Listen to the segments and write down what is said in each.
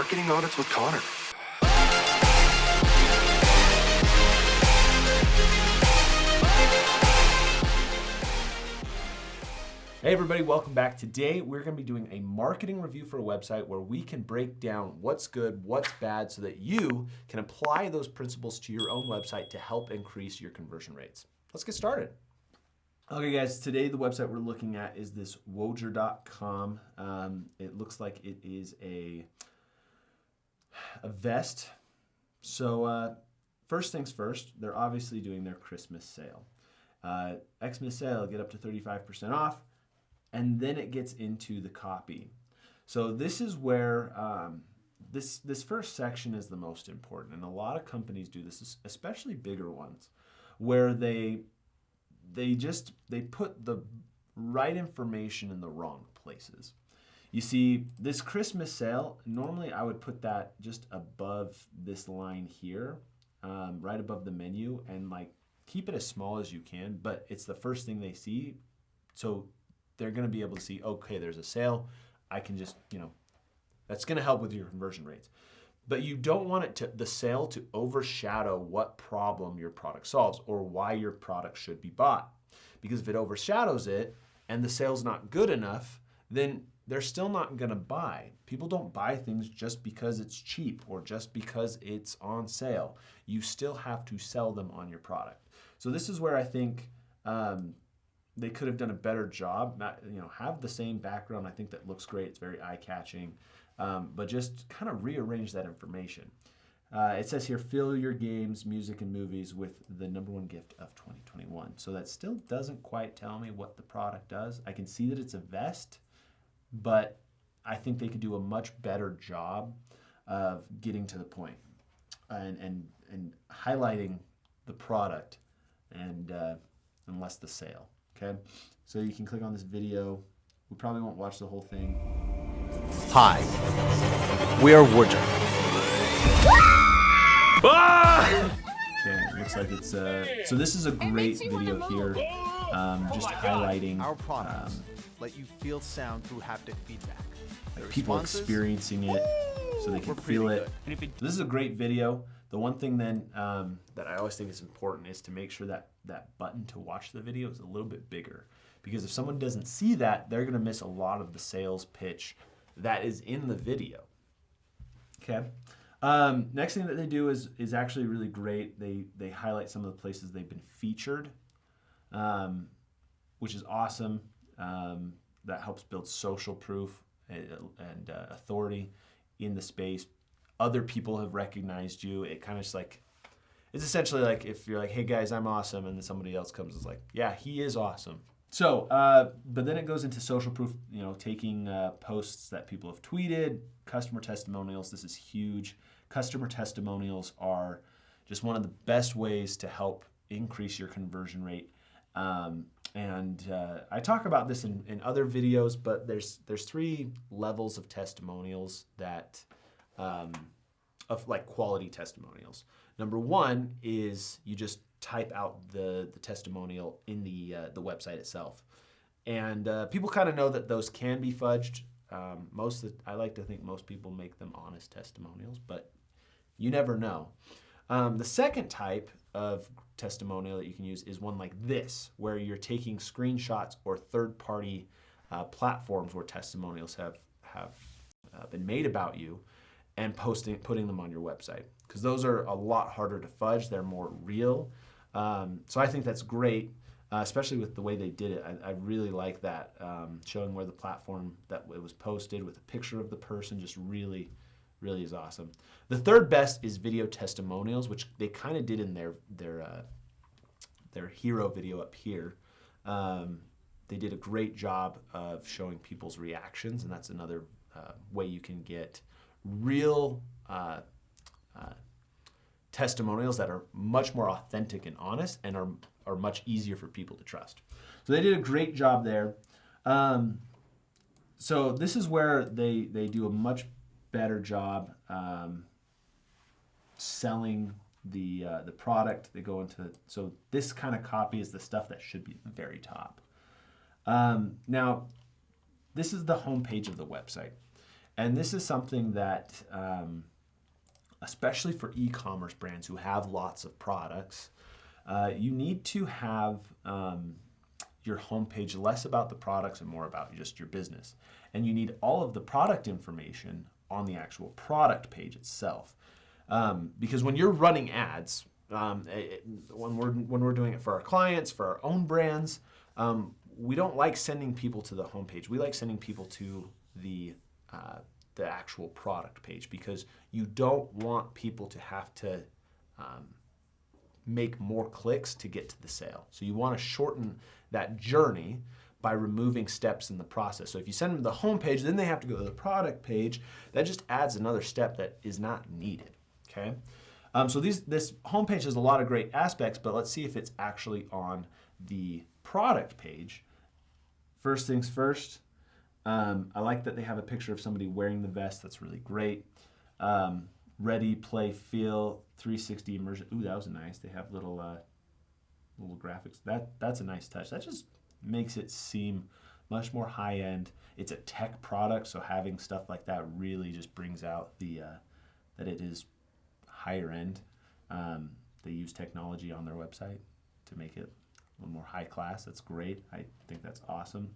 Marketing Audits with Connor. Hey everybody, welcome back. Today we're going to be doing a marketing review for a website where we can break down what's good, what's bad, so that you can apply those principles to your own website to help increase your conversion rates. Let's get started. Okay guys, today the website we're looking at is this Woojer.com. It looks like it is a vest. So first things first, they're obviously doing their Christmas sale. Xmas sale, get up to 35% off. And then it gets into the copy. So this is where this first section is the most important. And a lot of companies do this, especially bigger ones, where they put the right information in the wrong places. You see, this Christmas sale, normally I would put that just above this line here, right above the menu, and like keep it as small as you can, but it's the first thing they see. So they're going to be able to see, okay, there's a sale. I can just, that's going to help with your conversion rates. But you don't want the sale to overshadow what problem your product solves or why your product should be bought. Because if it overshadows it and the sale's not good enough, then they're still not going to buy. People don't buy things just because it's cheap or just because it's on sale. You still have to sell them on your product. So this is where I think they could have done a better job. Have the same background. I think that looks great. It's very eye-catching, but just kind of rearrange that information. It says here, fill your games, music, and movies with the #1 gift of 2021. So that still doesn't quite tell me what the product does. I can see that it's a vest, but I think they could do a much better job of getting to the point and highlighting the product and less the sale. Okay, so you can click on this video. We probably won't watch the whole thing. Hi, we are Woojer. Okay, it looks like it's so this is a great video here, just highlighting Our products let you feel sound through haptic feedback. like people experiencing it so they can feel it. This is a great video. The one thing then that I always think is important is to make sure that that button to watch the video is a little bit bigger, because if someone doesn't see that, they're going to miss a lot of the sales pitch that is in the video. Okay. Next thing that they do is actually really great. They highlight some of the places they've been featured, which is awesome. That helps build social proof and authority in the space. Other people have recognized you. It kind of just like, it's essentially like if you're like, hey guys, I'm awesome, and then somebody else comes and is like, yeah, he is awesome. So, but then it goes into social proof, taking posts that people have tweeted, customer testimonials. This is huge. Customer testimonials are just one of the best ways to help increase your conversion rate. And I talk about this in other videos, but there's 3 levels of testimonials that of like quality testimonials. Number 1 is you just type out the testimonial in the website itself, and people kind of know that those can be fudged. I like to think most people make them honest testimonials, but you never know. The second type of testimonial that you can use is one like this, where you're taking screenshots or third-party platforms where testimonials have been made about you and putting them on your website, because those are a lot harder to fudge. They're more real. So I think that's great, especially with the way they did it. I really like that, showing where the platform that it was posted with a picture of the person just really is awesome. The third best is video testimonials, which they kind of did in their hero video up here. They did a great job of showing people's reactions, and that's another way you can get real testimonials that are much more authentic and honest and are much easier for people to trust. So they did a great job there. So this is where they do a much better job selling the product. They go into, so this kind of copy is the stuff that should be at the very top. Now, this is the home page of the website. And this is something that, especially for e-commerce brands who have lots of products, you need to have your homepage less about the products and more about just your business. And you need all of the product information on the actual product page itself. Because when you're running ads, when we're doing it for our clients, for our own brands, we don't like sending people to the homepage. We like sending people to the actual product page, because you don't want people to have to make more clicks to get to the sale. So you want to shorten that journey by removing steps in the process. So if you send them to the homepage, then they have to go to the product page. That just adds another step that is not needed. Okay. So this homepage has a lot of great aspects, but let's see if it's actually on the product page. First things first, I like that they have a picture of somebody wearing the vest. That's really great. Ready, play, feel, 360 immersion. Ooh, that was nice. They have little graphics. That's a nice touch. That just makes it seem much more high end. It's a tech product, so having stuff like that really just brings out the that it is higher end. They use technology on their website to make it a little more high class. That's great. I think that's awesome.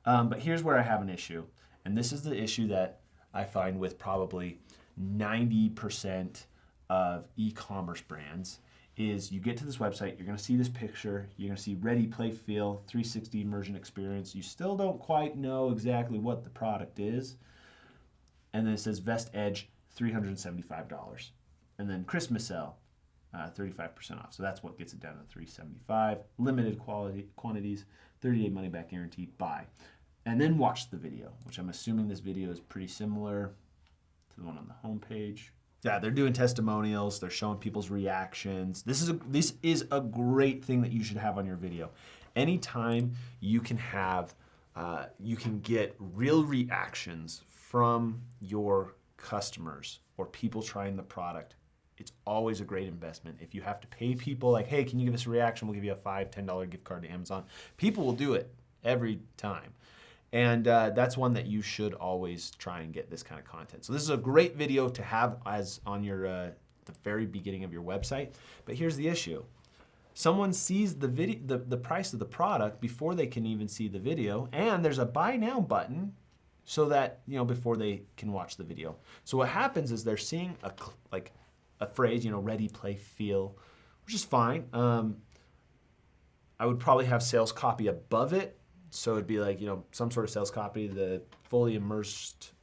But here's where I have an issue, and this is the issue that I find with probably 90% of e-commerce brands. Is you get to this website, you're going to see this picture, you're going to see ready, play, feel, 360 immersion experience. You still don't quite know exactly what the product is. And then it says Vest Edge, $375. And then Christmas sale, 35% off. So that's what gets it down to $375. Limited quantities, 30-day money-back guarantee, buy. And then watch the video, which I'm assuming this video is pretty similar to the one on the homepage. Yeah, they're doing testimonials. They're showing people's reactions. This is a great thing that you should have on your video. Anytime you can have, you can get real reactions from your customers or people trying the product, it's always a great investment. If you have to pay people like, hey, can you give us a reaction? We'll give you a $5, $10 gift card to Amazon. People will do it every time. And that's one that you should always try and get this kind of content. So this is a great video to have as on your the very beginning of your website. But here's the issue. Someone sees the video, the price of the product before they can even see the video, and there's a buy now button so that, before they can watch the video. So what happens is they're seeing a phrase, ready, play, feel, which is fine. I would probably have sales copy above it. So it'd be like, some sort of sales copy, the fully immersed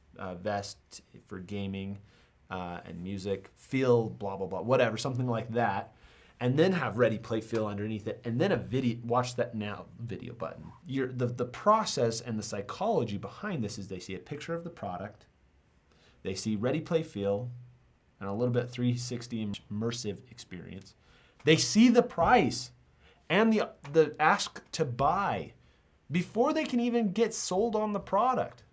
vest for gaming and music, feel, blah, blah, blah, whatever, something like that. And then have ready, play, feel underneath it. And then a video, watch that now video button. The process and the psychology behind this is they see a picture of the product, they see ready, play, feel, and a little bit 360 immersive experience. They see the price and the ask to buy before they can even get sold on the product.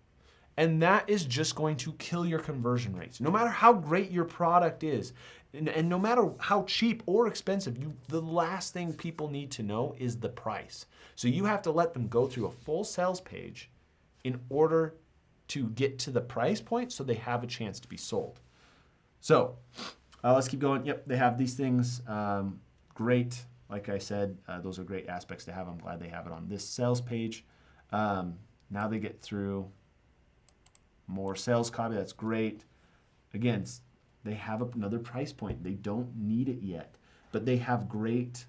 And that is just going to kill your conversion rates. No matter how great your product is, and no matter how cheap or expensive, the last thing people need to know is the price. So you have to let them go through a full sales page in order to get to the price point so they have a chance to be sold. So let's keep going. Yep, they have these things. Great. Like I said, those are great aspects to have. I'm glad they have it on this sales page. Now they get through more sales copy. That's great. Again, they have another price point. They don't need it yet, but they have great.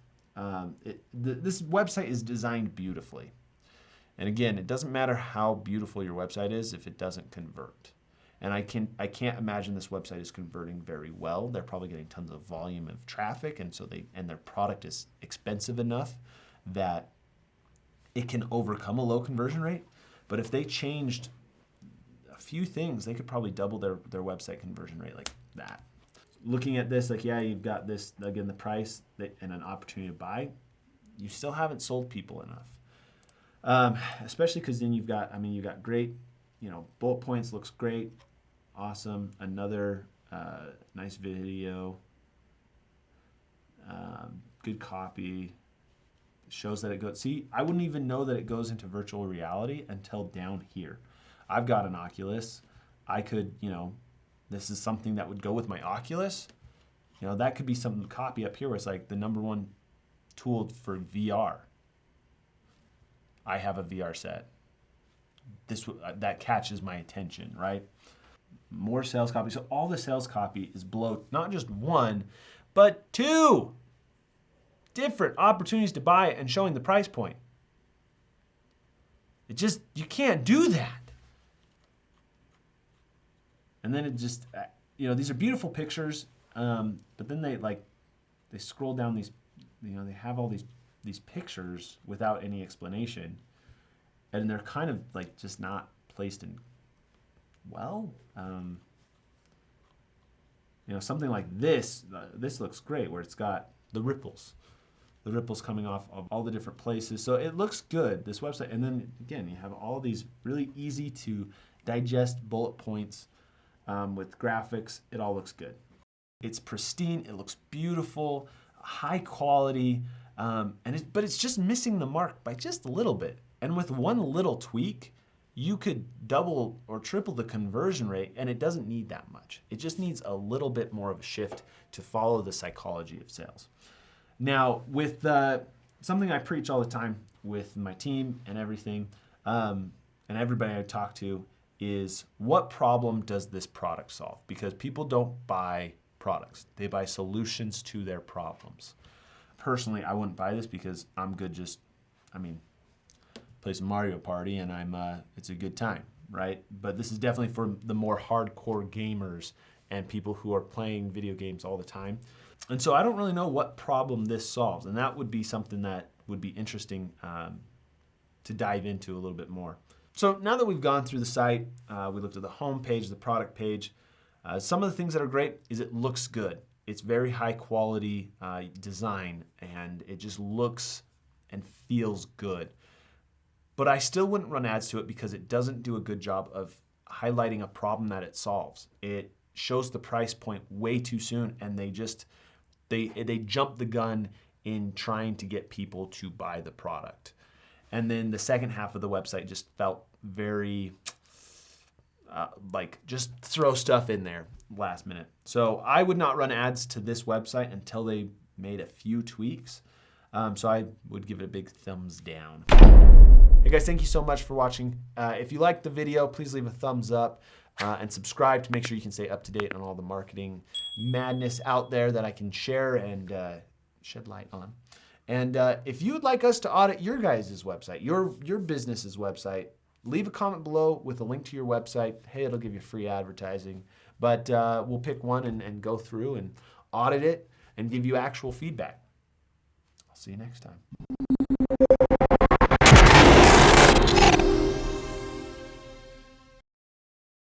This website is designed beautifully. And again, it doesn't matter how beautiful your website is if it doesn't convert. And I can't imagine this website is converting very well. They're probably getting tons of volume of traffic, and their product is expensive enough that it can overcome a low conversion rate. But if they changed a few things, they could probably double their website conversion rate like that. Looking at this, you've got this, again, the price and an opportunity to buy. You still haven't sold people enough. Especially because then you've got great, bullet points, looks great. Awesome. Another nice video. Good copy. Shows that it goes. See, I wouldn't even know that it goes into virtual reality until down here. I've got an Oculus. I could, this is something that would go with my Oculus. That could be something to copy up here where it's like the number one tool for VR. I have a VR set. That catches my attention, right? More sales copy. So all the sales copy is below not just one, but two different opportunities to buy it and showing the price point. You can't do that. And then it just, these are beautiful pictures, but then they scroll down these, they have all these pictures without any explanation, and they're kind of like just not placed in well. Something like this. This looks great, where it's got the ripples coming off of all the different places. So it looks good, this website. And then again, you have all these really easy to digest bullet points with graphics. It all looks good. It's pristine. It looks beautiful, high quality, but it's just missing the mark by just a little bit. And with one little tweak, you could double or triple the conversion rate, and it doesn't need that much. It just needs a little bit more of a shift to follow the psychology of sales. Now, with something I preach all the time with my team and everything, and everybody I talk to, is what problem does this product solve? Because people don't buy products. They buy solutions to their problems. Personally, I wouldn't buy this because I'm good play some Mario Party and it's a good time, right? But this is definitely for the more hardcore gamers and people who are playing video games all the time. And so I don't really know what problem this solves, and that would be something that would be interesting to dive into a little bit more. So now that we've gone through the site, we looked at the home page, the product page. Some of the things that are great is it looks good. It's very high quality design, and it just looks and feels good. But I still wouldn't run ads to it because it doesn't do a good job of highlighting a problem that it solves. It shows the price point way too soon, and they jump the gun in trying to get people to buy the product. And then the second half of the website just felt very just throw stuff in there last minute. So I would not run ads to this website until they made a few tweaks. So I would give it a big thumbs down. Hey guys, thank you so much for watching. If you liked the video, please leave a thumbs up and subscribe to make sure you can stay up to date on all the marketing madness out there that I can share and shed light on. And if you'd like us to audit your guys' website, your business's website, leave a comment below with a link to your website. Hey, it'll give you free advertising. But we'll pick one and go through and audit it and give you actual feedback. I'll see you next time.